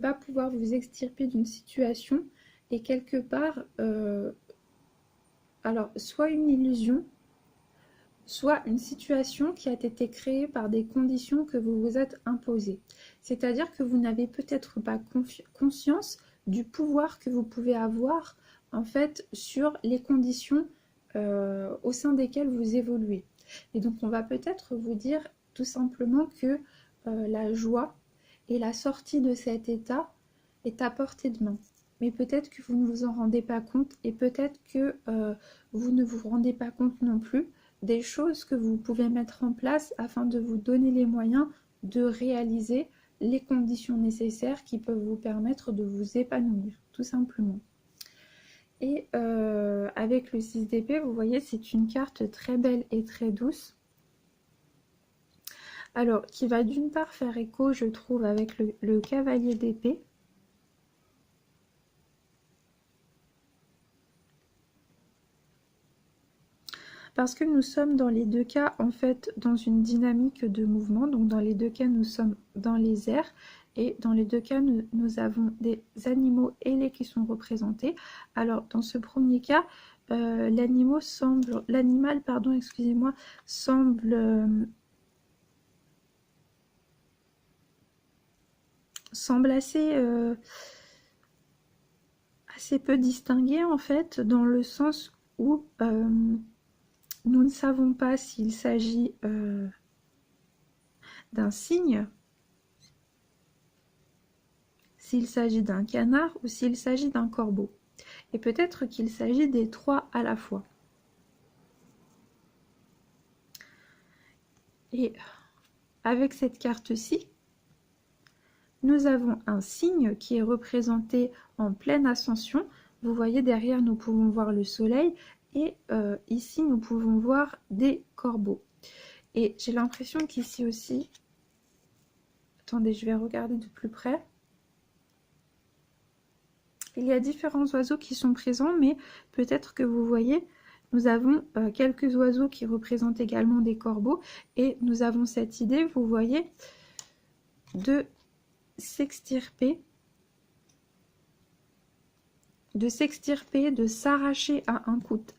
pas pouvoir vous extirper d'une situation est quelque part, alors, soit une illusion, soit une situation qui a été créée par des conditions que vous vous êtes imposées. C'est-à-dire que vous n'avez peut-être pas conscience du pouvoir que vous pouvez avoir en fait sur les conditions au sein desquelles vous évoluez. Et donc on va peut-être vous dire tout simplement que la joie et la sortie de cet état est à portée de main. Mais peut-être que vous ne vous en rendez pas compte et peut-être que vous ne vous rendez pas compte non plus des choses que vous pouvez mettre en place afin de vous donner les moyens de réaliser les conditions nécessaires qui peuvent vous permettre de vous épanouir, tout simplement. Et avec le 6 d'épée, vous voyez, c'est une carte très belle et très douce. Alors, qui va d'une part faire écho, je trouve, avec le cavalier d'épée. Parce que nous sommes dans les deux cas, en fait, dans une dynamique de mouvement. Donc, dans les deux cas, nous sommes dans les airs. Et dans les deux cas, nous avons des animaux ailés qui sont représentés. Alors, dans ce premier cas, l'animal, pardon, excusez-moi, semble assez peu distingué, en fait, dans le sens où nous ne savons pas s'il s'agit d'un cygne, s'il s'agit d'un canard ou s'il s'agit d'un corbeau. Et peut-être qu'il s'agit des trois à la fois. Et avec cette carte-ci, nous avons un cygne qui est représenté en pleine ascension. Vous voyez, derrière, nous pouvons voir le soleil. Et ici, nous pouvons voir des corbeaux. Et j'ai l'impression qu'ici aussi... Attendez, je vais regarder de plus près. Il y a différents oiseaux qui sont présents, mais peut-être que vous voyez, nous avons quelques oiseaux qui représentent également des corbeaux. Et nous avons cette idée, vous voyez, de s'extirper, de s'arracher à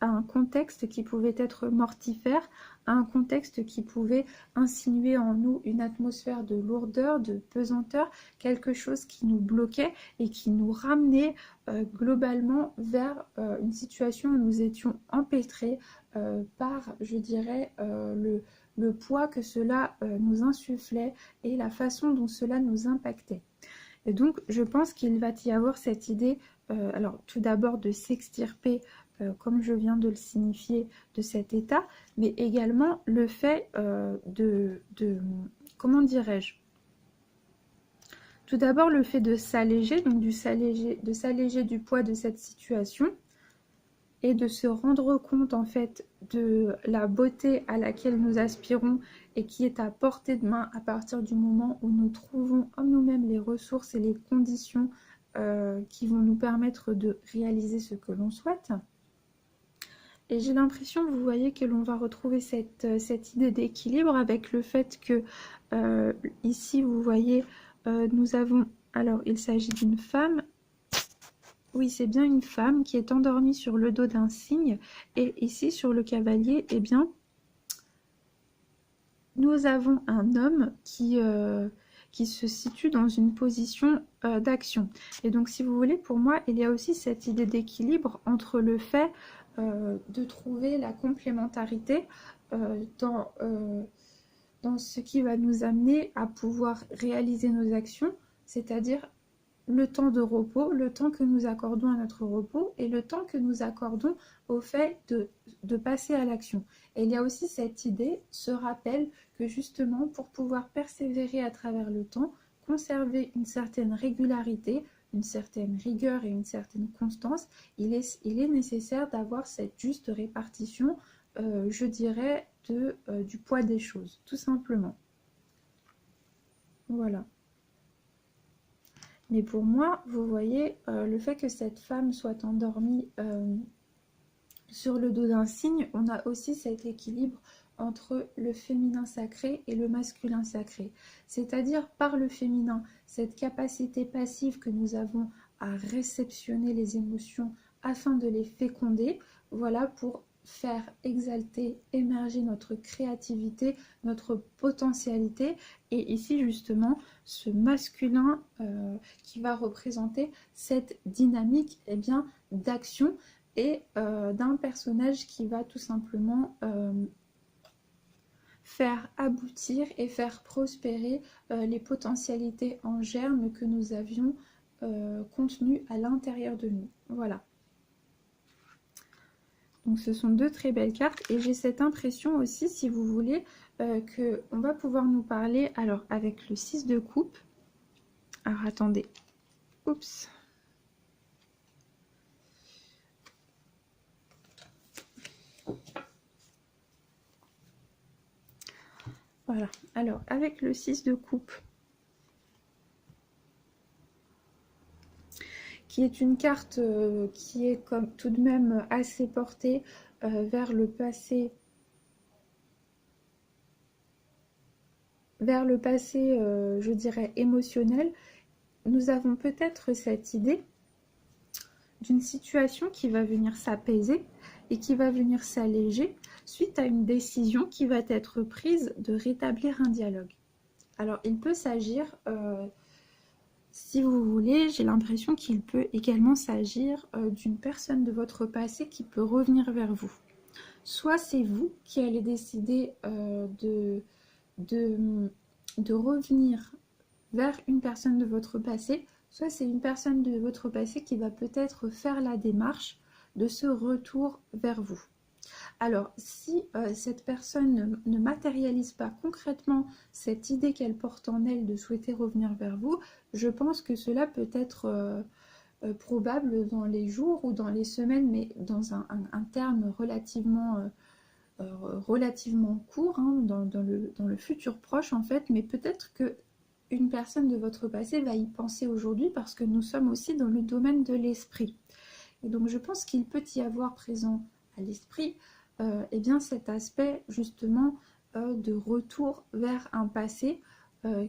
un contexte qui pouvait être mortifère, à un contexte qui pouvait insinuer en nous une atmosphère de lourdeur, de pesanteur, quelque chose qui nous bloquait et qui nous ramenait globalement vers une situation où nous étions empêtrés par, je dirais, le poids que cela nous insufflait et la façon dont cela nous impactait. Et donc, je pense qu'il va y avoir cette idée, alors tout d'abord de s'extirper, comme je viens de le signifier, de cet état, mais également le fait comment dirais-je? Tout d'abord, le fait de s'alléger, donc de s'alléger du poids de cette situation, et de se rendre compte en fait de la beauté à laquelle nous aspirons et qui est à portée de main à partir du moment où nous trouvons en nous-mêmes les ressources et les conditions qui vont nous permettre de réaliser ce que l'on souhaite. Et j'ai l'impression, vous voyez, que l'on va retrouver cette idée d'équilibre avec le fait que ici, vous voyez, nous avons, alors il s'agit d'une femme. Oui, c'est bien une femme qui est endormie sur le dos d'un cygne. Et ici, sur le cavalier, eh bien, nous avons un homme qui se situe dans une position d'action. Et donc, si vous voulez, pour moi, il y a aussi cette idée d'équilibre entre le fait de trouver la complémentarité dans ce qui va nous amener à pouvoir réaliser nos actions, c'est-à-dire le temps de repos, le temps que nous accordons à notre repos et le temps que nous accordons au fait de passer à l'action. Et il y a aussi cette idée, ce rappel que justement pour pouvoir persévérer à travers le temps, conserver une certaine régularité, une certaine rigueur et une certaine constance, il est nécessaire d'avoir cette juste répartition, je dirais, du poids des choses, tout simplement. Voilà. Mais pour moi, vous voyez, le fait que cette femme soit endormie sur le dos d'un cygne, on a aussi cet équilibre entre le féminin sacré et le masculin sacré. C'est-à-dire par le féminin, cette capacité passive que nous avons à réceptionner les émotions afin de les féconder, voilà, pour faire exalter, émerger notre créativité, notre potentialité. Et ici justement, ce masculin qui va représenter cette dynamique d'action et d'un personnage qui va tout simplement faire aboutir et faire prospérer les potentialités en germe que nous avions contenues à l'intérieur de nous. Voilà. Donc ce sont deux très belles cartes et j'ai cette impression aussi, si vous voulez, qu'on va pouvoir nous parler, alors avec le 6 de coupe. Alors attendez, oups. Voilà, alors avec le 6 de coupe, qui est une carte qui est comme tout de même assez portée vers le passé, je dirais, émotionnel. Nous avons peut-être cette idée d'une situation qui va venir s'apaiser et qui va venir s'alléger suite à une décision qui va être prise de rétablir un dialogue. Alors, il peut s'agir, si vous voulez, j'ai l'impression qu'il peut également s'agir d'une personne de votre passé qui peut revenir vers vous. Soit c'est vous qui allez décider de revenir vers une personne de votre passé, soit c'est une personne de votre passé qui va peut-être faire la démarche de ce retour vers vous. Alors, si cette personne ne matérialise pas concrètement cette idée qu'elle porte en elle de souhaiter revenir vers vous, je pense que cela peut être probable dans les jours ou dans les semaines, mais dans un terme relativement court, hein, dans le futur proche en fait, mais peut-être que une personne de votre passé va y penser aujourd'hui parce que nous sommes aussi dans le domaine de l'esprit. Et donc je pense qu'il peut y avoir présent à l'esprit eh bien cet aspect justement de retour vers un passé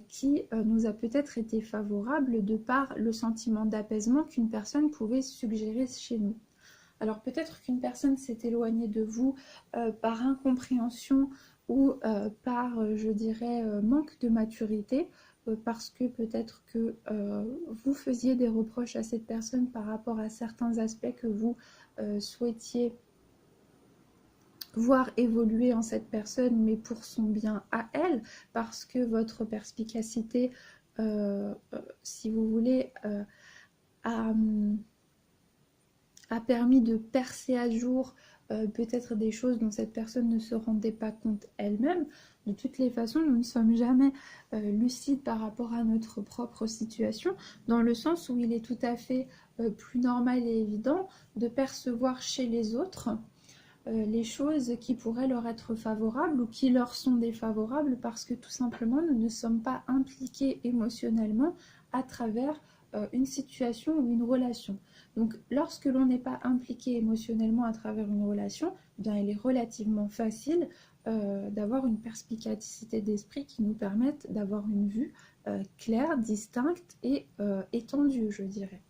qui nous a peut-être été favorable de par le sentiment d'apaisement qu'une personne pouvait suggérer chez nous. Alors peut-être qu'une personne s'est éloignée de vous par incompréhension ou par, je dirais, manque de maturité, parce que peut-être que vous faisiez des reproches à cette personne par rapport à certains aspects que vous souhaitiez voir évoluer en cette personne, mais pour son bien à elle, parce que votre perspicacité, si vous voulez, a permis de percer à jour peut-être des choses dont cette personne ne se rendait pas compte elle-même. De toutes les façons, nous ne sommes jamais lucides par rapport à notre propre situation, dans le sens où il est tout à fait plus normal et évident de percevoir chez les autres les choses qui pourraient leur être favorables ou qui leur sont défavorables parce que tout simplement nous ne sommes pas impliqués émotionnellement à travers une situation ou une relation. Donc lorsque l'on n'est pas impliqué émotionnellement à travers une relation, eh bien, il est relativement facile d'avoir une perspicacité d'esprit qui nous permette d'avoir une vue claire, distincte et étendue, je dirais.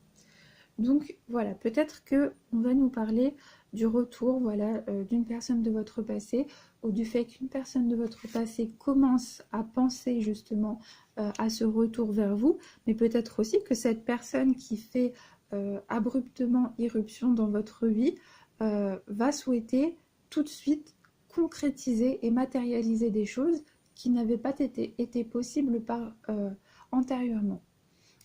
Donc voilà, peut-être qu'on va nous parler du retour, voilà, d'une personne de votre passé, ou du fait qu'une personne de votre passé commence à penser justement à ce retour vers vous, mais peut-être aussi que cette personne qui fait abruptement irruption dans votre vie va souhaiter tout de suite concrétiser et matérialiser des choses qui n'avaient pas été possibles antérieurement.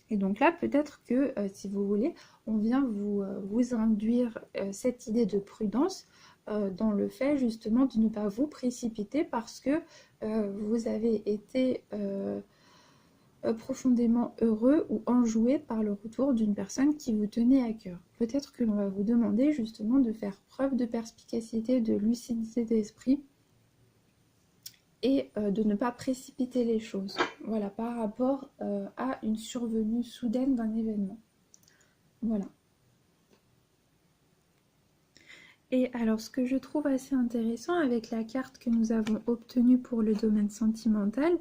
Et donc là, peut-être que, si vous voulez, on vient vous induire cette idée de prudence dans le fait justement de ne pas vous précipiter parce que vous avez été profondément heureux ou enjoué par le retour d'une personne qui vous tenait à cœur. Peut-être que l'on va vous demander justement de faire preuve de perspicacité, de lucidité d'esprit et de ne pas précipiter les choses, voilà, par rapport à une survenue soudaine d'un événement. Voilà. Et alors, ce que je trouve assez intéressant avec la carte que nous avons obtenue pour le domaine sentimental,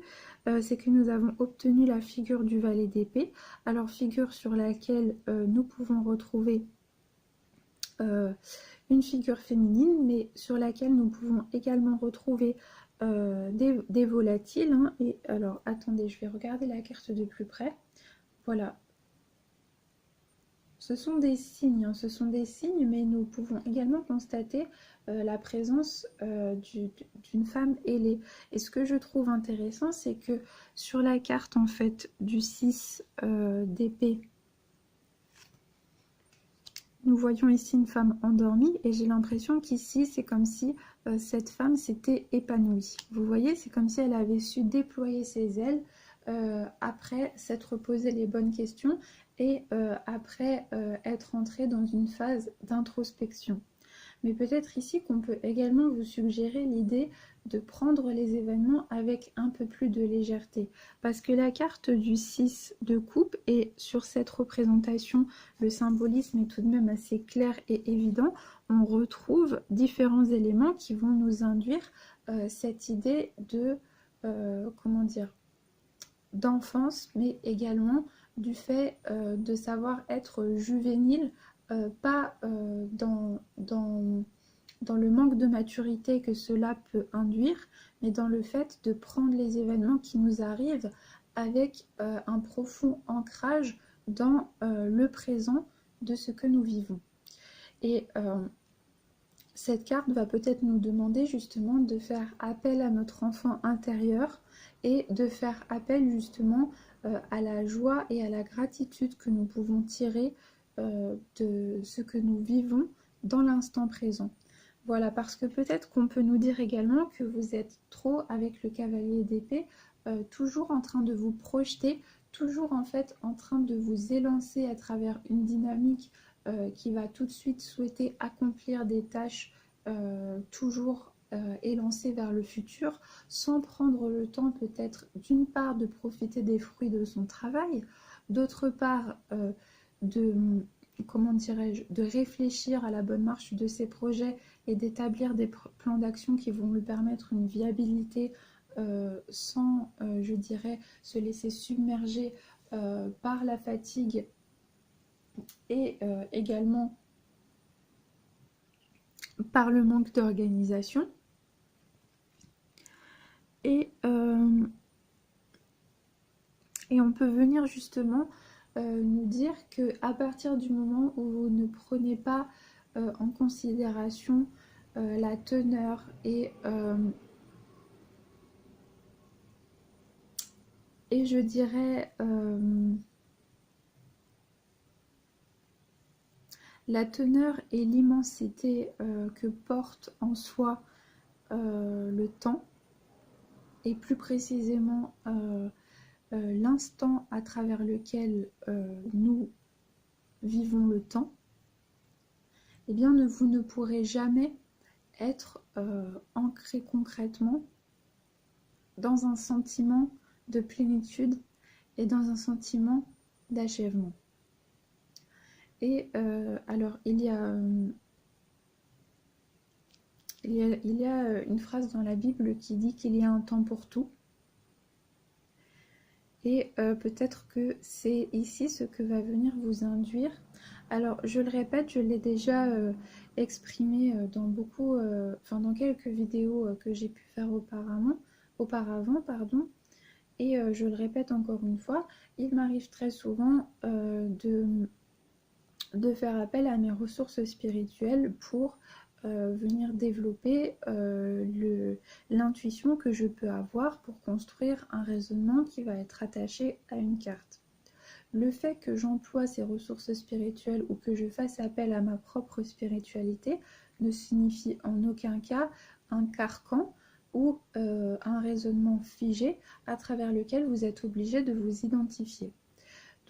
c'est que nous avons obtenu la figure du valet d'épée. Alors, figure sur laquelle nous pouvons retrouver une figure féminine, mais sur laquelle nous pouvons également retrouver des volatiles. Hein. Et alors, attendez, je vais regarder la carte de plus près. Voilà. Ce sont des signes, mais nous pouvons également constater la présence d'une femme ailée. Et ce que je trouve intéressant, c'est que sur la carte en fait du 6 d'épée, nous voyons ici une femme endormie et j'ai l'impression qu'ici c'est comme si cette femme s'était épanouie. Vous voyez, c'est comme si elle avait su déployer ses ailes après s'être posé les bonnes questions et après être entrée dans une phase d'introspection. Mais peut-être ici qu'on peut également vous suggérer l'idée de prendre les événements avec un peu plus de légèreté. Parce que la carte du 6 de coupe, et sur cette représentation, le symbolisme est tout de même assez clair et évident, on retrouve différents éléments qui vont nous induire cette idée de, comment dire, d'enfance, mais également du fait de savoir être juvénile, pas dans le manque de maturité que cela peut induire, mais dans le fait de prendre les événements qui nous arrivent avec un profond ancrage dans le présent de ce que nous vivons. Et cette carte va peut-être nous demander justement de faire appel à notre enfant intérieur et de faire appel justement à la joie et à la gratitude que nous pouvons tirer de ce que nous vivons dans l'instant présent. Voilà, parce que peut-être qu'on peut nous dire également que vous êtes trop avec le cavalier d'épée, toujours en train de vous projeter, toujours en fait en train de vous élancer à travers une dynamique qui va tout de suite souhaiter accomplir des tâches toujours élancées vers le futur, sans prendre le temps peut-être d'une part de profiter des fruits de son travail, d'autre part comment dirais-je, de réfléchir à la bonne marche de ses projets et d'établir des plans d'action qui vont lui permettre une viabilité sans, je dirais, se laisser submerger par la fatigue et également par le manque d'organisation. Et on peut venir justement nous dire qu'à partir du moment où vous ne prenez pas en considération la teneur et je dirais la teneur et l'immensité que porte en soi le temps, et plus précisément l'instant à travers lequel nous vivons le temps, eh bien vous ne pourrez jamais être ancré concrètement dans un sentiment de plénitude et dans un sentiment d'achèvement. Et alors il y a une phrase dans la Bible qui dit qu'il y a un temps pour tout. Et peut-être que c'est ici ce que va venir vous induire. Alors, je le répète, je l'ai déjà exprimé dans dans quelques vidéos que j'ai pu faire auparavant, pardon. Et je le répète encore une fois, il m'arrive très souvent de faire appel à mes ressources spirituelles pour venir développer l'intuition que je peux avoir pour construire un raisonnement qui va être attaché à une carte. Le fait que j'emploie ces ressources spirituelles ou que je fasse appel à ma propre spiritualité ne signifie en aucun cas un carcan ou un raisonnement figé à travers lequel vous êtes obligé de vous identifier.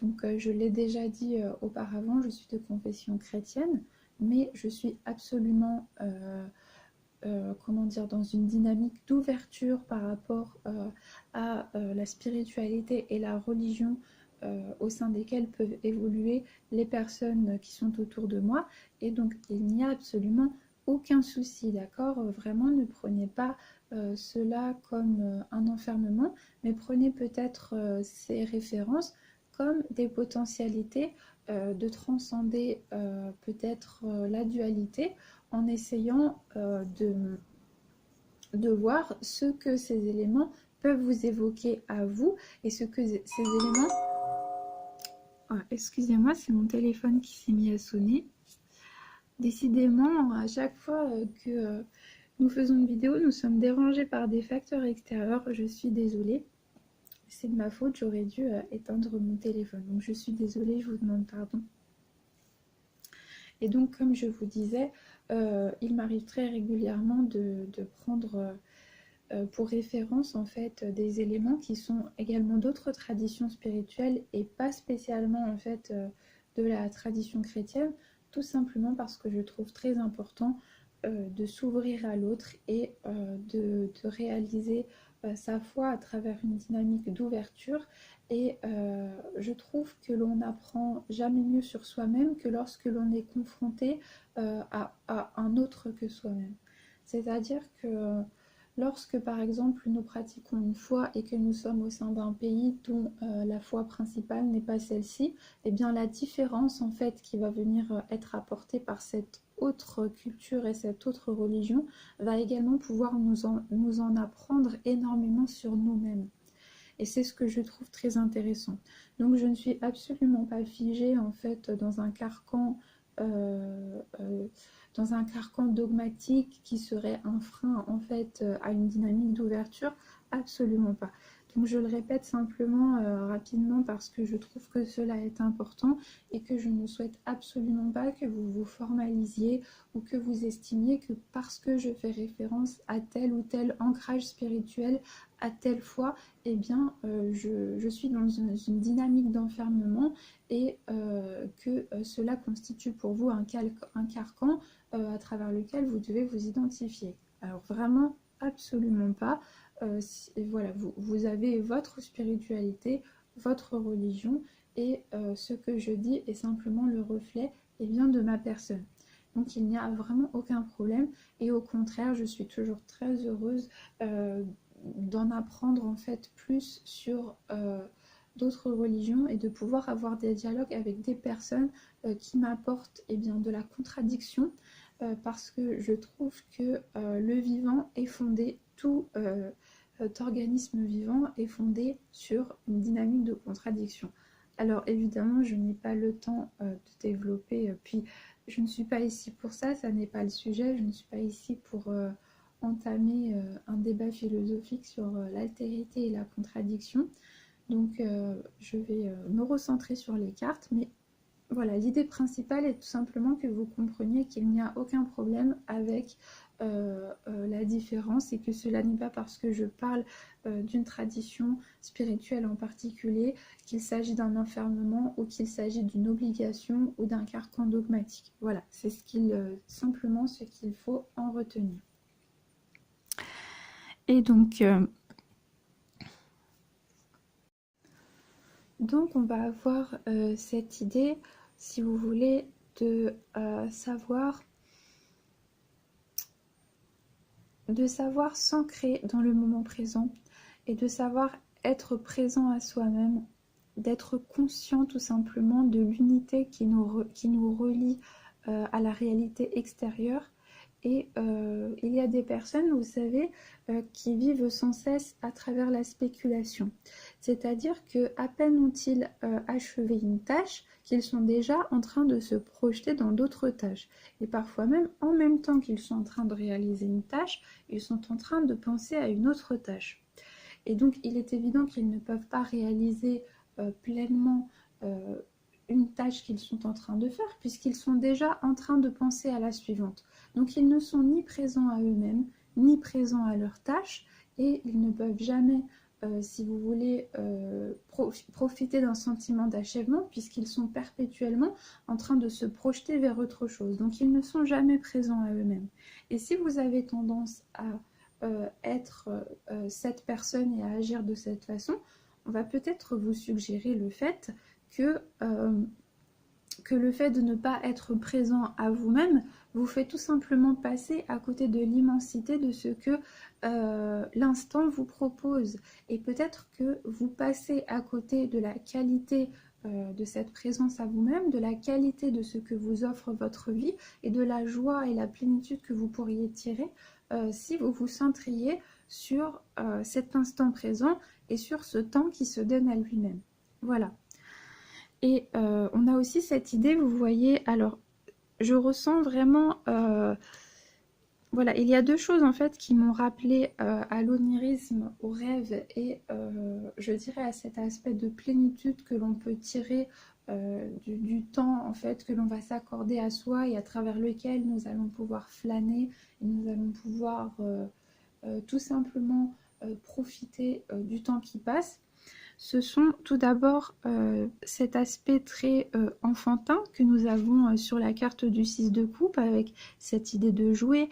Donc je l'ai déjà dit auparavant, je suis de confession chrétienne, mais je suis absolument comment dire, dans une dynamique d'ouverture par rapport à la spiritualité et la religion au sein desquelles peuvent évoluer les personnes qui sont autour de moi. Et donc il n'y a absolument aucun souci, d'accord? Vraiment, ne prenez pas cela comme un enfermement, mais prenez peut-être ces références comme des potentialités de transcender peut-être la dualité en essayant de voir ce que ces éléments peuvent vous évoquer à vous et ce que ces éléments... Ah, excusez-moi, c'est mon téléphone qui s'est mis à sonner. Décidément, à chaque fois que nous faisons une vidéo, nous sommes dérangés par des facteurs extérieurs. Je suis désolée. C'est de ma faute, j'aurais dû éteindre mon téléphone. Donc je suis désolée, je vous demande pardon. Et donc, comme je vous disais, il m'arrive très régulièrement de prendre pour référence en fait des éléments qui sont également d'autres traditions spirituelles et pas spécialement en fait de la tradition chrétienne, tout simplement parce que je trouve très important de s'ouvrir à l'autre et de réaliser sa foi à travers une dynamique d'ouverture. Et je trouve que l'on n'apprend jamais mieux sur soi-même que lorsque l'on est confronté à un autre que soi-même. C'est-à-dire que lorsque par exemple nous pratiquons une foi et que nous sommes au sein d'un pays dont la foi principale n'est pas celle-ci, eh bien la différence en fait qui va venir être apportée par cette autre culture et cette autre religion va également pouvoir nous en apprendre énormément sur nous-mêmes. Et c'est ce que je trouve très intéressant. Donc je ne suis absolument pas figée en fait dans un carcan dogmatique qui serait un frein en fait à une dynamique d'ouverture, absolument pas. Donc je le répète simplement rapidement parce que je trouve que cela est important et que je ne souhaite absolument pas que vous vous formalisiez ou que vous estimiez que parce que je fais référence à tel ou tel ancrage spirituel, à telle foi, eh bien je suis dans une dynamique d'enfermement et que cela constitue pour vous un carcan à travers lequel vous devez vous identifier. Alors vraiment, absolument pas. Voilà, vous avez votre spiritualité, votre religion, et ce que je dis est simplement le reflet de ma personne. Donc il n'y a vraiment aucun problème, et au contraire, je suis toujours très heureuse d'en apprendre en fait plus sur d'autres religions et de pouvoir avoir des dialogues avec des personnes qui m'apportent de la contradiction, parce que je trouve que le vivant est fondé, tout organisme vivant est fondé sur une dynamique de contradiction. Alors évidemment, je n'ai pas le temps de développer, puis je ne suis pas ici pour ça, ça n'est pas le sujet, je ne suis pas ici pour entamer un débat philosophique sur l'altérité et la contradiction. Donc je vais me recentrer sur les cartes, mais voilà, l'idée principale est tout simplement que vous compreniez qu'il n'y a aucun problème avec la différence et que cela n'est pas parce que je parle d'une tradition spirituelle en particulier qu'il s'agit d'un enfermement ou qu'il s'agit d'une obligation ou d'un carcan dogmatique. Voilà, c'est simplement ce qu'il faut en retenir. Et donc on va avoir cette idée, si vous voulez, de savoir s'ancrer dans le moment présent et de savoir être présent à soi-même, d'être conscient tout simplement de l'unité qui nous relie à la réalité extérieure. Et il y a des personnes, vous savez, qui vivent sans cesse à travers la spéculation. C'est-à-dire qu'à peine ont-ils achevé une tâche, qu'ils sont déjà en train de se projeter dans d'autres tâches. Et parfois même, en même temps qu'ils sont en train de réaliser une tâche, ils sont en train de penser à une autre tâche. Et donc, il est évident qu'ils ne peuvent pas réaliser pleinement une tâche qu'ils sont en train de faire, puisqu'ils sont déjà en train de penser à la suivante. Donc ils ne sont ni présents à eux-mêmes, ni présents à leur tâche, et ils ne peuvent jamais, si vous voulez, profiter d'un sentiment d'achèvement, puisqu'ils sont perpétuellement en train de se projeter vers autre chose. Donc ils ne sont jamais présents à eux-mêmes. Et si vous avez tendance à être cette personne et à agir de cette façon, on va peut-être vous suggérer le fait que le fait de ne pas être présent à vous-même vous fait tout simplement passer à côté de l'immensité de ce que l'instant vous propose. Et peut-être que vous passez à côté de la qualité de cette présence à vous-même, de la qualité de ce que vous offre votre vie et de la joie et la plénitude que vous pourriez tirer si vous vous centriez sur cet instant présent et sur ce temps qui se donne à lui-même. Voilà. Et on a aussi cette idée, vous voyez, alors je ressens vraiment... voilà, il y a deux choses en fait qui m'ont rappelé à l'onirisme, au rêve et je dirais à cet aspect de plénitude que l'on peut tirer du temps en fait que l'on va s'accorder à soi et à travers lequel nous allons pouvoir flâner et nous allons pouvoir tout simplement profiter du temps qui passe. Ce sont tout d'abord cet aspect très enfantin que nous avons sur la carte du 6 de coupe avec cette idée de jouer.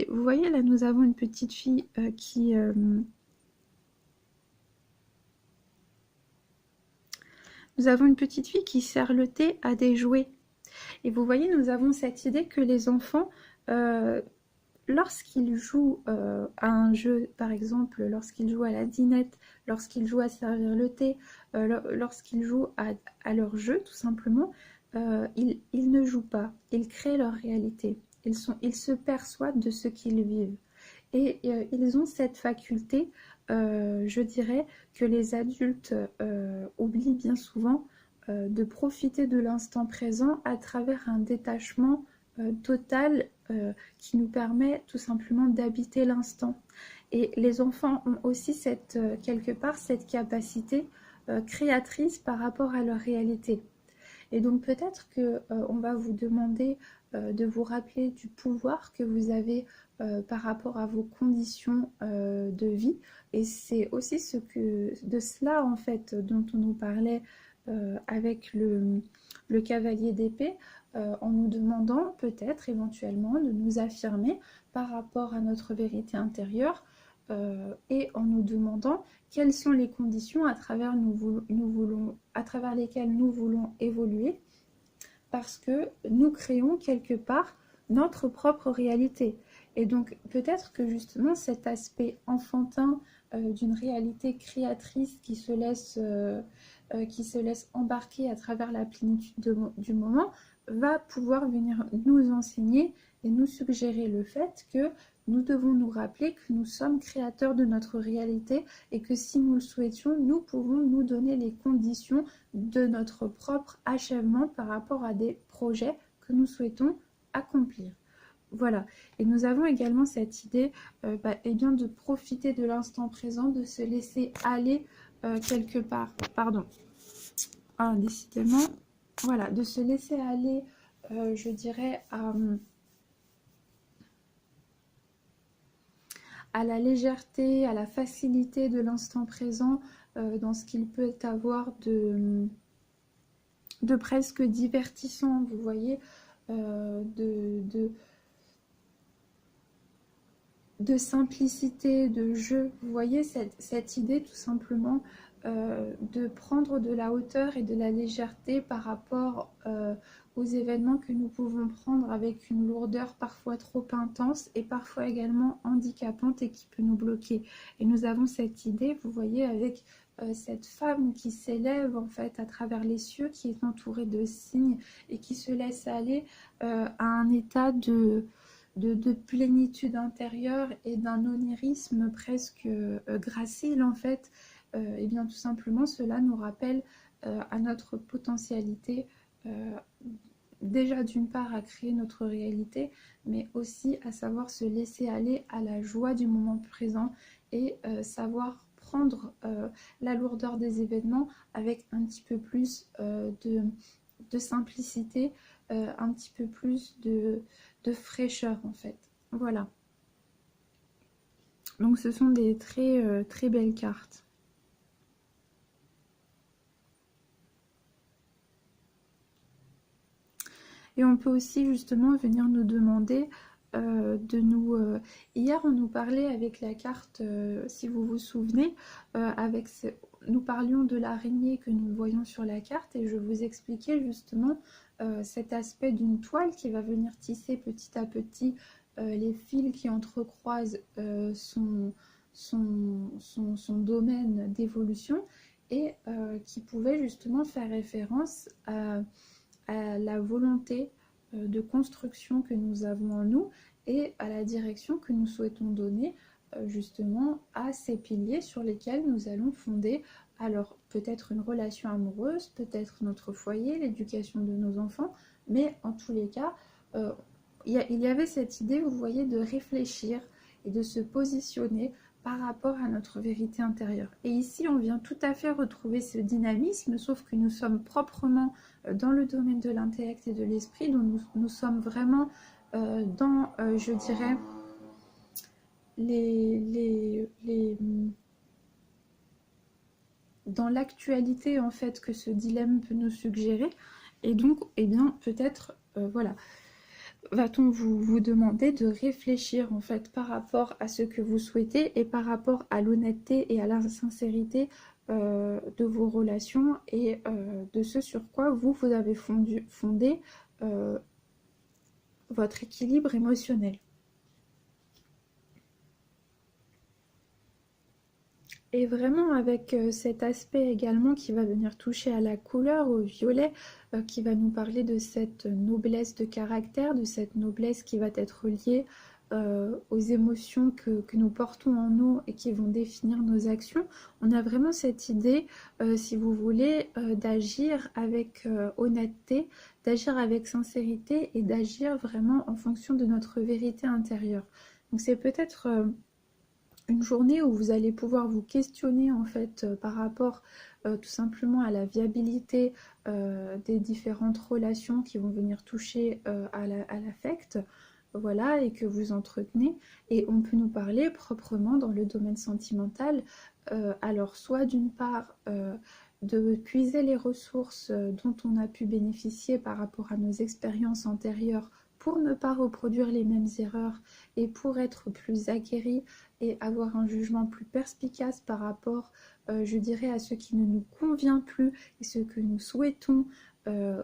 Vous voyez là nous avons une petite fille qui... nous avons une petite fille qui sert le thé à des jouets. Et vous voyez nous avons cette idée que les enfants... lorsqu'ils jouent à un jeu, par exemple, lorsqu'ils jouent à la dinette, lorsqu'ils jouent à servir le thé, lorsqu'ils jouent à leur jeu, tout simplement, ils ne jouent pas, ils créent leur réalité. Ils se persuadent de ce qu'ils vivent. Et ils ont cette faculté, je dirais, que les adultes oublient bien souvent, de profiter de l'instant présent à travers un détachement total qui nous permet tout simplement d'habiter l'instant. Et les enfants ont aussi quelque part cette capacité créatrice par rapport à leur réalité. Et donc peut-être qu'on va vous demander de vous rappeler du pouvoir que vous avez par rapport à vos conditions de vie. Et c'est aussi de cela en fait dont on nous parlait avec le cavalier d'épée, en nous demandant peut-être éventuellement de nous affirmer par rapport à notre vérité intérieure et en nous demandant quelles sont les conditions à travers lesquelles nous voulons évoluer, parce que nous créons quelque part notre propre réalité. Et donc peut-être que justement cet aspect enfantin d'une réalité créatrice qui se laisse embarquer à travers la plénitude du moment va pouvoir venir nous enseigner et nous suggérer le fait que nous devons nous rappeler que nous sommes créateurs de notre réalité et que si nous le souhaitions, nous pouvons nous donner les conditions de notre propre achèvement par rapport à des projets que nous souhaitons accomplir. Voilà, et nous avons également cette idée eh bien de profiter de l'instant présent, de se laisser aller quelque part. Pardon. Ah, décidément. Voilà, de se laisser aller, je dirais, à la légèreté, à la facilité de l'instant présent, dans ce qu'il peut avoir de presque divertissant, vous voyez, de simplicité, de jeu. Vous voyez cette idée tout simplement de prendre de la hauteur et de la légèreté par rapport aux événements que nous pouvons prendre avec une lourdeur parfois trop intense et parfois également handicapante et qui peut nous bloquer. Et nous avons cette idée, vous voyez, avec cette femme qui s'élève en fait à travers les cieux, qui est entourée de cygnes et qui se laisse aller à un état de plénitude intérieure et d'un onirisme presque gracile en fait. Et bien tout simplement cela nous rappelle à notre potentialité déjà d'une part à créer notre réalité, mais aussi à savoir se laisser aller à la joie du moment présent et savoir prendre la lourdeur des événements avec un petit peu plus de simplicité, un petit peu plus de fraîcheur en fait. Voilà. Donc ce sont des très belles cartes. Et on peut aussi justement venir nous demander de nous... hier, on nous parlait avec la carte, si vous vous souvenez, nous parlions de l'araignée que nous voyons sur la carte et je vous expliquais justement cet aspect d'une toile qui va venir tisser petit à petit les fils qui entrecroisent son domaine d'évolution et qui pouvait justement faire référence à la volonté de construction que nous avons en nous et à la direction que nous souhaitons donner justement à ces piliers sur lesquels nous allons fonder alors peut-être une relation amoureuse, peut-être notre foyer, l'éducation de nos enfants, mais en tous les cas, il y avait cette idée, vous voyez, de réfléchir et de se positionner par rapport à notre vérité intérieure. Et ici, on vient tout à fait retrouver ce dynamisme, sauf que nous sommes proprement dans le domaine de l'intellect et de l'esprit, donc nous sommes vraiment dans, je dirais, dans l'actualité en fait que ce dilemme peut nous suggérer. Et donc, eh bien, peut-être, voilà, va-t-on vous demander de réfléchir en fait par rapport à ce que vous souhaitez et par rapport à l'honnêteté et à la sincérité de vos relations et de ce sur quoi vous avez fondé votre équilibre émotionnel. Et vraiment avec cet aspect également qui va venir toucher à la couleur, au violet, qui va nous parler de cette noblesse de caractère, de cette noblesse qui va être liée aux émotions que nous portons en nous et qui vont définir nos actions. On a vraiment cette idée, si vous voulez, d'agir avec honnêteté, d'agir avec sincérité et d'agir vraiment en fonction de notre vérité intérieure. Donc c'est peut-être... une journée où vous allez pouvoir vous questionner en fait par rapport tout simplement à la viabilité des différentes relations qui vont venir toucher à l'affect, voilà, et que vous entretenez. Et on peut nous parler proprement dans le domaine sentimental, alors soit d'une part de puiser les ressources dont on a pu bénéficier par rapport à nos expériences antérieures pour ne pas reproduire les mêmes erreurs et pour être plus aguerri et avoir un jugement plus perspicace par rapport, je dirais, à ce qui ne nous convient plus et ce que nous souhaitons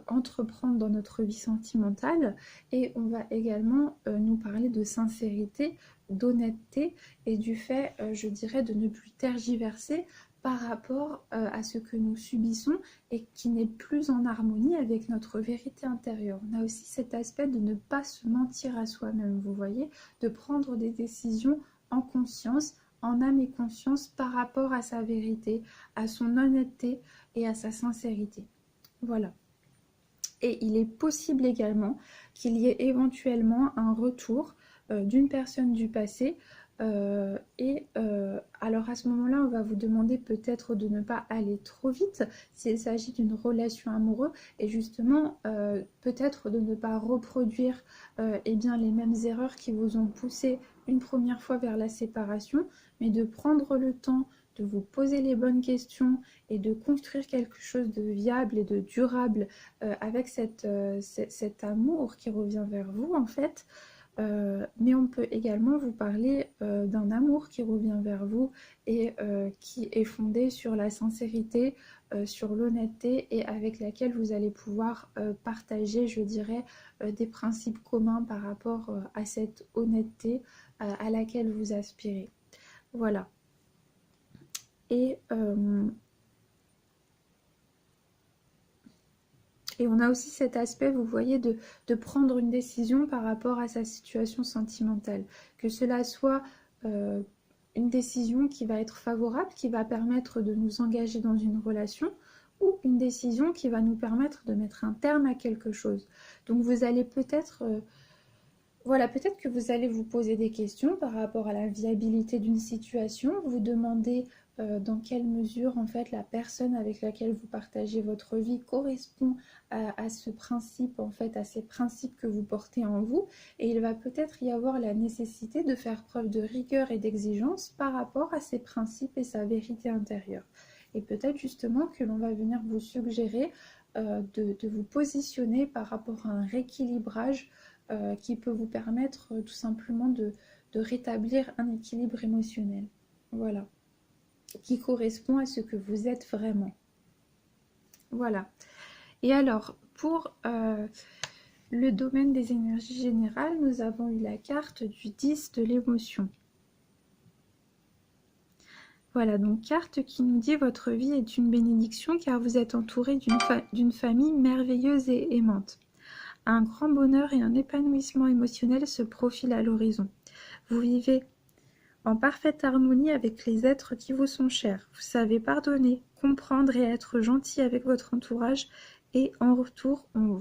entreprendre dans notre vie sentimentale. Et on va également nous parler de sincérité, d'honnêteté et du fait, je dirais, de ne plus tergiverser par rapport à ce que nous subissons et qui n'est plus en harmonie avec notre vérité intérieure. On a aussi cet aspect de ne pas se mentir à soi-même, vous voyez, de prendre des décisions en conscience, en âme et conscience par rapport à sa vérité, à son honnêteté et à sa sincérité. Voilà. Et il est possible également qu'il y ait éventuellement un retour d'une personne du passé. Alors à ce moment-là, on va vous demander peut-être de ne pas aller trop vite s'il s'agit d'une relation amoureuse et justement peut-être de ne pas reproduire eh bien, les mêmes erreurs qui vous ont poussé une première fois vers la séparation, mais de prendre le temps de vous poser les bonnes questions et de construire quelque chose de viable et de durable avec cet amour qui revient vers vous en fait. Mais on peut également vous parler d'un amour qui revient vers vous et qui est fondé sur la sincérité, sur l'honnêteté et avec laquelle vous allez pouvoir partager, je dirais, des principes communs par rapport à cette honnêteté à laquelle vous aspirez. Voilà. Et on a aussi cet aspect, vous voyez, de prendre une décision par rapport à sa situation sentimentale. Que cela soit une décision qui va être favorable, qui va permettre de nous engager dans une relation, ou une décision qui va nous permettre de mettre un terme à quelque chose. Donc vous allez peut-être... voilà, peut-être que vous allez vous poser des questions par rapport à la viabilité d'une situation, vous demander dans quelle mesure en fait la personne avec laquelle vous partagez votre vie correspond à ce principe, en fait, à ces principes que vous portez en vous, et il va peut-être y avoir la nécessité de faire preuve de rigueur et d'exigence par rapport à ces principes et sa vérité intérieure. Et peut-être justement que l'on va venir vous suggérer de vous positionner par rapport à un rééquilibrage qui peut vous permettre tout simplement de rétablir un équilibre émotionnel. Voilà. Qui correspond à ce que vous êtes vraiment. Voilà. Et alors, pour le domaine des énergies générales, nous avons eu la carte du 10 de l'émotion. Voilà, donc carte qui nous dit votre vie est une bénédiction car vous êtes entouré d'une famille merveilleuse et aimante. Un grand bonheur et un épanouissement émotionnel se profilent à l'horizon. Vous vivez en parfaite harmonie avec les êtres qui vous sont chers. Vous savez pardonner, comprendre et être gentil avec votre entourage et en retour, vous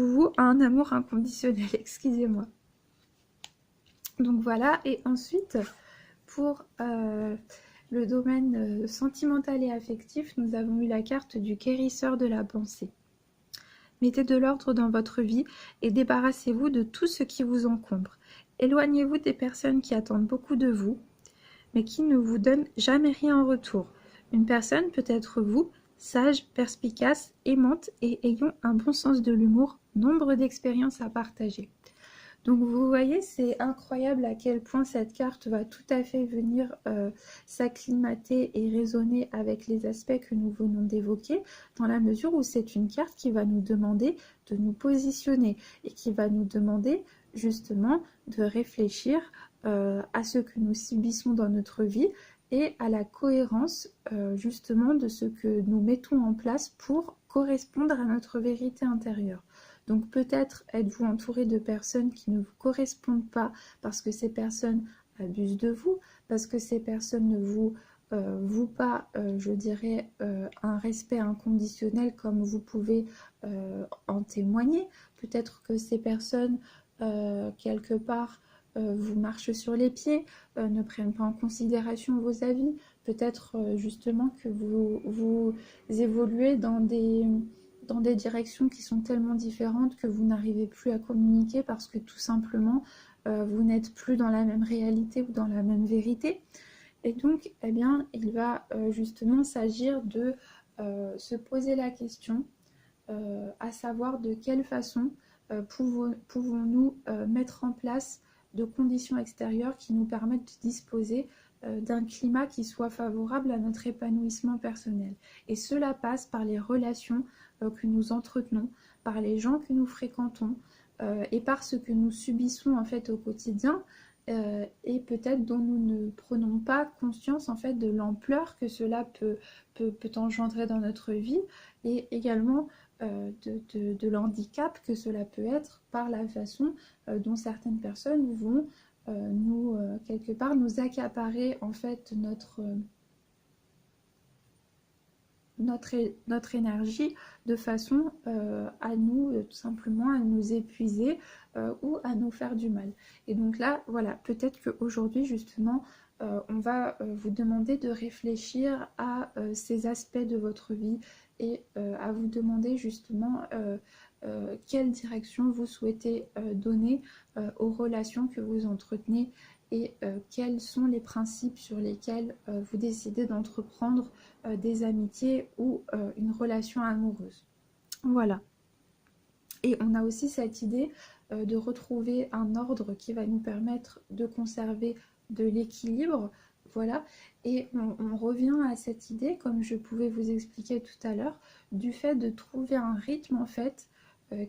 vouez un amour inconditionnel. Excusez-moi. Donc voilà, et ensuite, pour le domaine sentimental et affectif, nous avons eu la carte du guérisseur de la pensée. Mettez de l'ordre dans votre vie et débarrassez-vous de tout ce qui vous encombre. Éloignez-vous des personnes qui attendent beaucoup de vous, mais qui ne vous donnent jamais rien en retour. Une personne peut être vous, sage, perspicace, aimante et ayant un bon sens de l'humour, nombre d'expériences à partager. Donc vous voyez, c'est incroyable à quel point cette carte va tout à fait venir s'acclimater et résonner avec les aspects que nous venons d'évoquer, dans la mesure où c'est une carte qui va nous demander de nous positionner et qui va nous demander justement de réfléchir à ce que nous subissons dans notre vie et à la cohérence justement de ce que nous mettons en place pour correspondre à notre vérité intérieure. Donc peut-être êtes-vous entouré de personnes qui ne vous correspondent pas parce que ces personnes abusent de vous, parce que ces personnes ne vous vouent pas, je dirais, un respect inconditionnel comme vous pouvez en témoigner. Peut-être que ces personnes, quelque part, vous marchent sur les pieds, ne prennent pas en considération vos avis. Peut-être justement que vous évoluez dans des directions qui sont tellement différentes que vous n'arrivez plus à communiquer parce que tout simplement vous n'êtes plus dans la même réalité ou dans la même vérité. Et donc, eh bien, il va justement s'agir de se poser la question, à savoir de quelle façon pouvons-nous mettre en place de conditions extérieures qui nous permettent de disposer d'un climat qui soit favorable à notre épanouissement personnel. Et cela passe par les relations que nous entretenons, par les gens que nous fréquentons et par ce que nous subissons en fait au quotidien et peut-être dont nous ne prenons pas conscience en fait de l'ampleur que cela peut engendrer dans notre vie et également de l'handicap que cela peut être par la façon dont certaines personnes vont quelque part nous accaparer en fait notre énergie de façon à nous tout simplement à nous épuiser ou à nous faire du mal. Et donc là voilà, peut-être qu'aujourd'hui justement on va vous demander de réfléchir à ces aspects de votre vie et à vous demander justement quelle direction vous souhaitez donner aux relations que vous entretenez et quels sont les principes sur lesquels vous décidez d'entreprendre des amitiés ou une relation amoureuse. Voilà. Et on a aussi cette idée de retrouver un ordre qui va nous permettre de conserver de l'équilibre. Voilà, et on revient à cette idée, comme je pouvais vous expliquer tout à l'heure, du fait de trouver un rythme en fait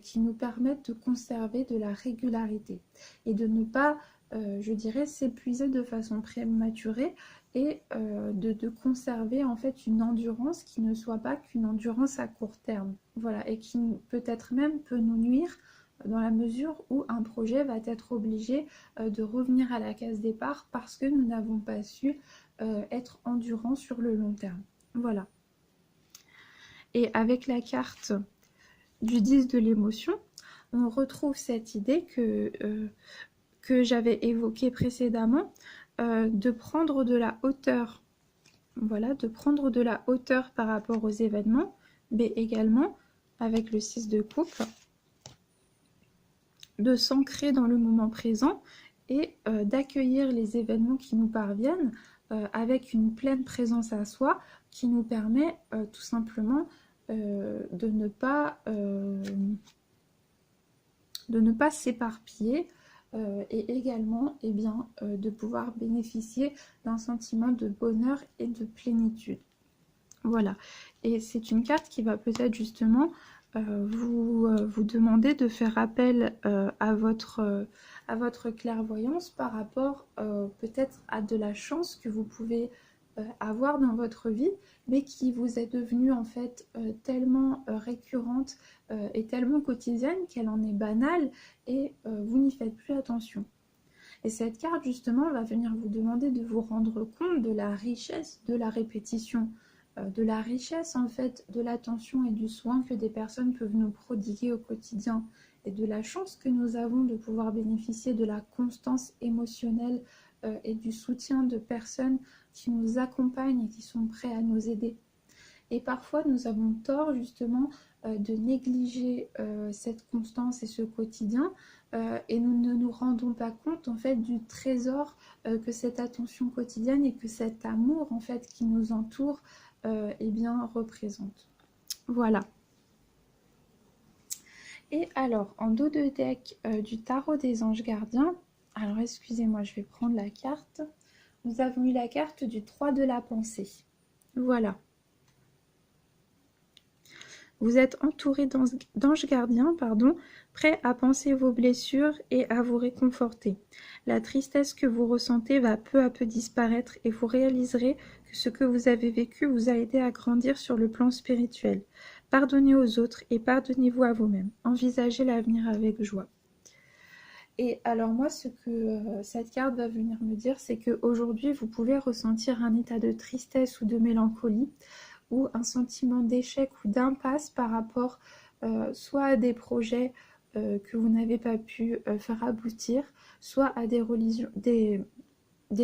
qui nous permette de conserver de la régularité et de ne pas, je dirais, s'épuiser de façon prématurée et de conserver en fait une endurance qui ne soit pas qu'une endurance à court terme. Voilà, et qui peut-être même peut nous nuire dans la mesure où un projet va être obligé de revenir à la case départ parce que nous n'avons pas su être endurants sur le long terme. Voilà. Et avec la carte du 10 de l'émotion, on retrouve cette idée que j'avais évoquée précédemment, de prendre de la hauteur. Voilà, de prendre de la hauteur par rapport aux événements, mais également avec le 6 de coupe, de s'ancrer dans le moment présent et d'accueillir les événements qui nous parviennent avec une pleine présence à soi qui nous permet tout simplement de ne pas s'éparpiller et également de pouvoir bénéficier d'un sentiment de bonheur et de plénitude. Voilà, et c'est une carte qui va peut-être justement vous demander de faire appel à votre clairvoyance par rapport peut-être à de la chance que vous pouvez avoir dans votre vie, mais qui vous est devenue en fait tellement récurrente et tellement quotidienne qu'elle en est banale et vous n'y faites plus attention. Et cette carte justement va venir vous demander de vous rendre compte de la richesse de la répétition, de la richesse en fait de l'attention et du soin que des personnes peuvent nous prodiguer au quotidien et de la chance que nous avons de pouvoir bénéficier de la constance émotionnelle et du soutien de personnes qui nous accompagnent et qui sont prêts à nous aider. Et parfois nous avons tort justement de négliger cette constance et ce quotidien et nous ne nous rendons pas compte en fait du trésor que cette attention quotidienne et que cet amour en fait qui nous entoure représente. Voilà. Et alors en dos de deck du tarot des anges gardiens, alors excusez-moi, je vais prendre la carte. Nous avons eu la carte du 3 de la pensée. Voilà. Vous êtes entouré d'anges gardiens, prêts à penser vos blessures et à vous réconforter. La tristesse que vous ressentez va peu à peu disparaître et vous réaliserez que ce que vous avez vécu vous a aidé à grandir sur le plan spirituel. Pardonnez aux autres et pardonnez-vous à vous-même. Envisagez l'avenir avec joie. Et alors moi, ce que cette carte va venir me dire, c'est qu'aujourd'hui, vous pouvez ressentir un état de tristesse ou de mélancolie, ou un sentiment d'échec ou d'impasse par rapport soit à des projets que vous n'avez pas pu faire aboutir, soit à des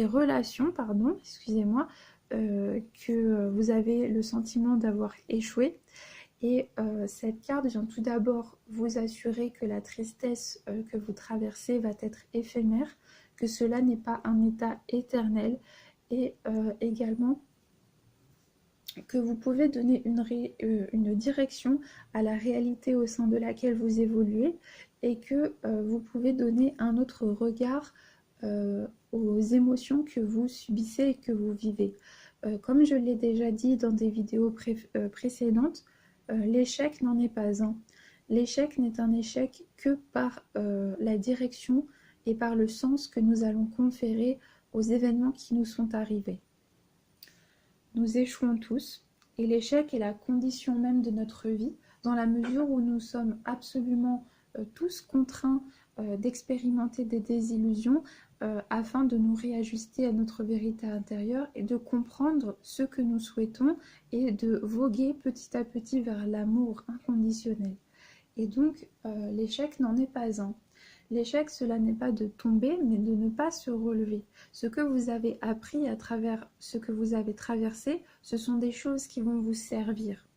relations, excusez-moi, que vous avez le sentiment d'avoir échoué. Et cette carte vient tout d'abord vous assurer que la tristesse que vous traversez va être éphémère, que cela n'est pas un état éternel, et également que vous pouvez donner une direction à la réalité au sein de laquelle vous évoluez et que vous pouvez donner un autre regard aux émotions que vous subissez et que vous vivez. Comme je l'ai déjà dit dans des vidéos précédentes, l'échec n'en est pas un. L'échec n'est un échec que par la direction et par le sens que nous allons conférer aux événements qui nous sont arrivés. Nous échouons tous, et l'échec est la condition même de notre vie, dans la mesure où nous sommes absolument tous contraints d'expérimenter des désillusions afin de nous réajuster à notre vérité intérieure et de comprendre ce que nous souhaitons et de voguer petit à petit vers l'amour inconditionnel. Et donc, l'échec n'en est pas un. L'échec, cela n'est pas de tomber, mais de ne pas se relever. Ce que vous avez appris à travers ce que vous avez traversé, ce sont des choses qui vont vous servir.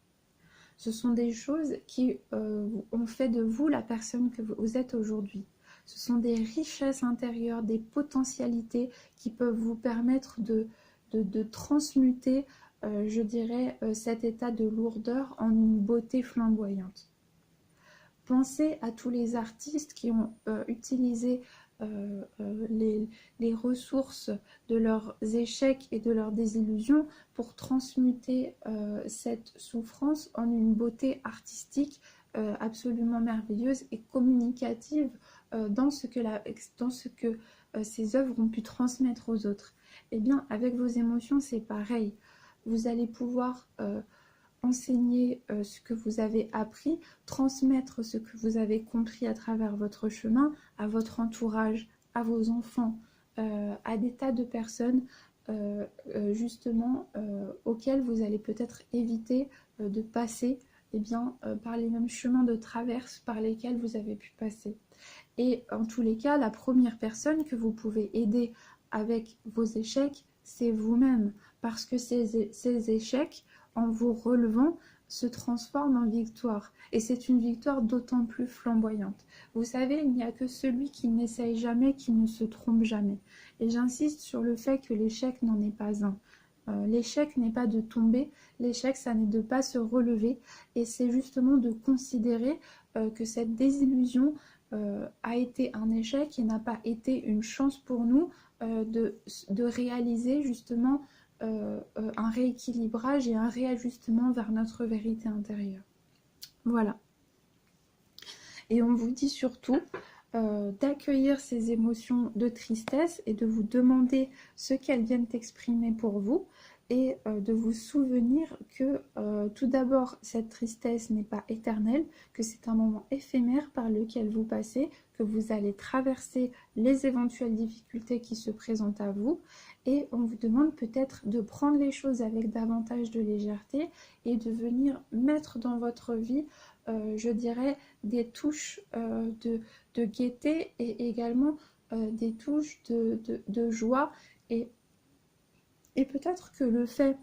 Ce sont des choses qui ont fait de vous la personne que vous êtes aujourd'hui. Ce sont des richesses intérieures, des potentialités qui peuvent vous permettre de transmuter, je dirais, cet état de lourdeur en une beauté flamboyante. Pensez à tous les artistes qui ont utilisé les ressources de leurs échecs et de leurs désillusions pour transmuter cette souffrance en une beauté artistique absolument merveilleuse et communicative dans ce que ces œuvres ont pu transmettre aux autres. Eh bien, avec vos émotions, c'est pareil. Vous allez pouvoir enseigner ce que vous avez appris, transmettre ce que vous avez compris à travers votre chemin à votre entourage, à vos enfants, à des tas de personnes auxquelles vous allez peut-être éviter de passer par les mêmes chemins de traverse par lesquels vous avez pu passer. Et en tous les cas, la première personne que vous pouvez aider avec vos échecs, c'est vous-même, parce que ces échecs, en vous relevant, se transforment en victoire. Et c'est une victoire d'autant plus flamboyante. Vous savez, il n'y a que celui qui n'essaye jamais, qui ne se trompe jamais. Et j'insiste sur le fait que l'échec n'en est pas un. L'échec n'est pas de tomber, l'échec, ça n'est de pas se relever. Et c'est justement de considérer que cette désillusion a été un échec et n'a pas été une chance pour nous de réaliser justement un rééquilibrage et un réajustement vers notre vérité intérieure. Voilà. Et on vous dit surtout d'accueillir ces émotions de tristesse et de vous demander ce qu'elles viennent exprimer pour vous et de vous souvenir que tout d'abord cette tristesse n'est pas éternelle, que c'est un moment éphémère par lequel vous passez, que vous allez traverser les éventuelles difficultés qui se présentent à vous et on vous demande peut-être de prendre les choses avec davantage de légèreté et de venir mettre dans votre vie je dirais des touches de gaieté et également des touches de joie et peut-être que le fait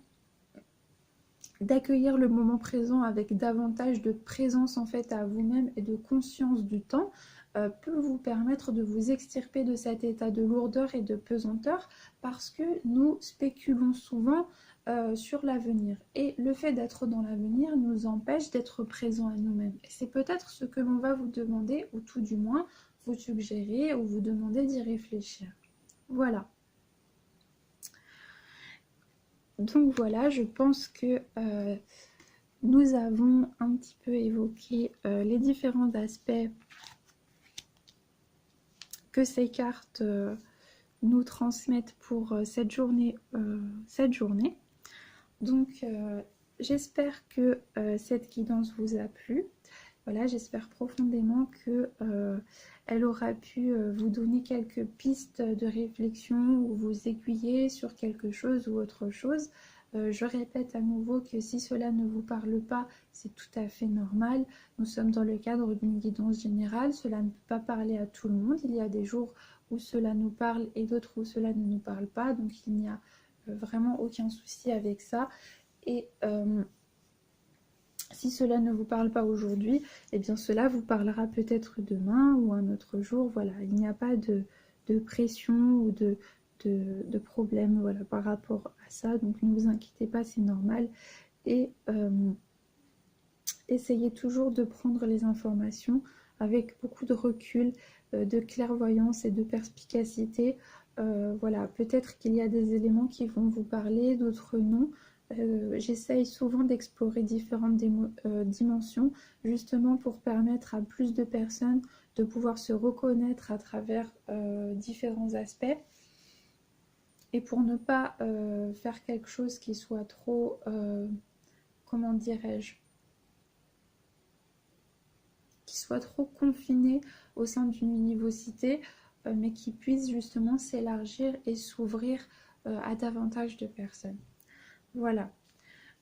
d'accueillir le moment présent avec davantage de présence en fait à vous-même et de conscience du temps peut vous permettre de vous extirper de cet état de lourdeur et de pesanteur parce que nous spéculons souvent sur l'avenir et le fait d'être dans l'avenir nous empêche d'être présent à nous-mêmes. Et c'est peut-être ce que l'on va vous demander ou tout du moins vous suggérer ou vous demander d'y réfléchir. Voilà. Donc voilà, je pense que nous avons un petit peu évoqué les différents aspects que ces cartes nous transmettent pour cette journée. Donc j'espère que cette guidance vous a plu. Voilà, j'espère profondément que elle aura pu vous donner quelques pistes de réflexion ou vous aiguiller sur quelque chose ou autre chose. Je répète à nouveau que si cela ne vous parle pas, c'est tout à fait normal. Nous sommes dans le cadre d'une guidance générale. Cela ne peut pas parler à tout le monde. Il y a des jours où cela nous parle et d'autres où cela ne nous parle pas. Donc il n'y a vraiment aucun souci avec ça. Et si cela ne vous parle pas aujourd'hui, eh bien cela vous parlera peut-être demain ou un autre jour. Voilà, il n'y a pas de pression ou de problème voilà, par rapport à ça. Donc ne vous inquiétez pas, c'est normal. Et essayez toujours de prendre les informations avec beaucoup de recul, de clairvoyance et de perspicacité. Voilà, peut-être qu'il y a des éléments qui vont vous parler, d'autres non. J'essaye souvent d'explorer différentes dimensions justement pour permettre à plus de personnes de pouvoir se reconnaître à travers différents aspects et pour ne pas faire quelque chose qui soit trop, comment dirais-je, qui soit trop confiné au sein d'une univocité mais qui puisse justement s'élargir et s'ouvrir à davantage de personnes. Voilà,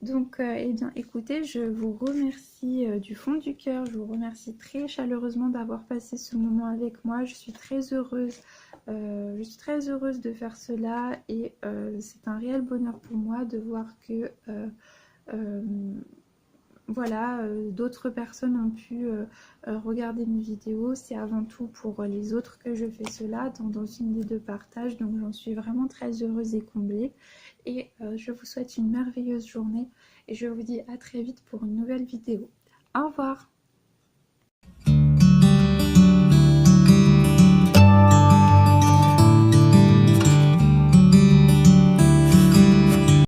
donc eh bien écoutez, je vous remercie du fond du cœur, je vous remercie très chaleureusement d'avoir passé ce moment avec moi. Je suis très heureuse de faire cela et c'est un réel bonheur pour moi de voir que voilà, d'autres personnes ont pu regarder mes vidéos. C'est avant tout pour les autres que je fais cela dans une des deux partages. Donc j'en suis vraiment très heureuse et comblée. Et je vous souhaite une merveilleuse journée. Et je vous dis à très vite pour une nouvelle vidéo. Au revoir!